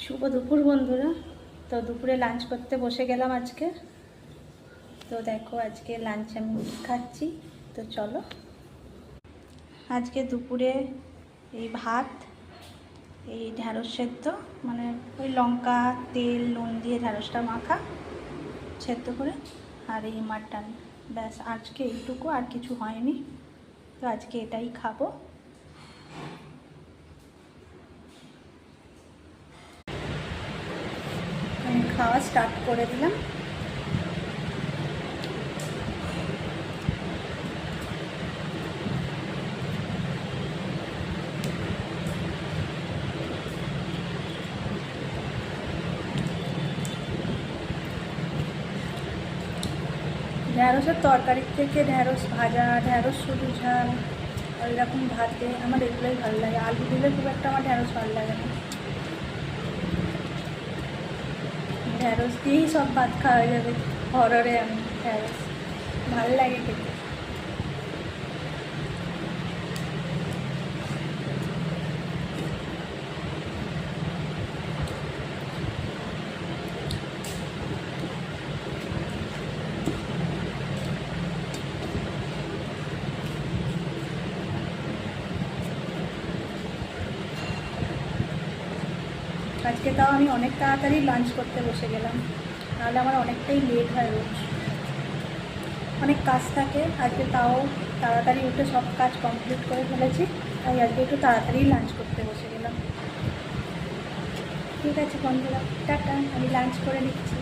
শুভ দুপুর বন্ধুরা। তো দুপুরে লাঞ্চ করতে বসে গেলাম আজকে। তো দেখো আজকে লাঞ্চ আমি খাচ্ছি। তো চলো, আজকে দুপুরে এই ভাত, এই ঢ্যাঁড়স সেদ্ধ, মানে ওই লঙ্কা তেল নুন দিয়ে ঢ্যাঁড়সটা মাখা সেদ্ধ করে, আর এই মাটন, ব্যাস আজকে এইটুকু, আর কিছু হয়নি। তো আজকে এটাই খাবো। আমি খাওয়া স্টার্ট করে দিলাম। ঢ্যাঁড়সের তরকারির থেকে ঢ্যাঁড়স ভাজা, ঢ্যাঁড়স শুধু ঝাল, আর এরকম ভাতে আমার এগুলোই ভালো লাগে। আলু দিলে খুব একটা আমার ঢ্যাঁড়স ভালো লাগে না। ঢ্যাঁড়স দিয়েই সব ভাত খাওয়া যাবে। হররে আমি ঢ্যাঁড়স ভালো লাগে খেতে। আজকে তাও আমি অনেক তাড়াতাড়ি লাঞ্চ করতে বসে গেলাম, নাহলে আমার অনেকটাই লেট হয় রোজ, অনেক কাজ থাকে। আজকে তাও তাড়াতাড়ি উঠে সব কাজ কমপ্লিট করে ফেলেছি, তাই আজকে একটু তাড়াতাড়ি লাঞ্চ করতে বসে গেলাম। ঠিক আছে বন্ধুরা, টাটা, আমি লাঞ্চ করে নিচ্ছি।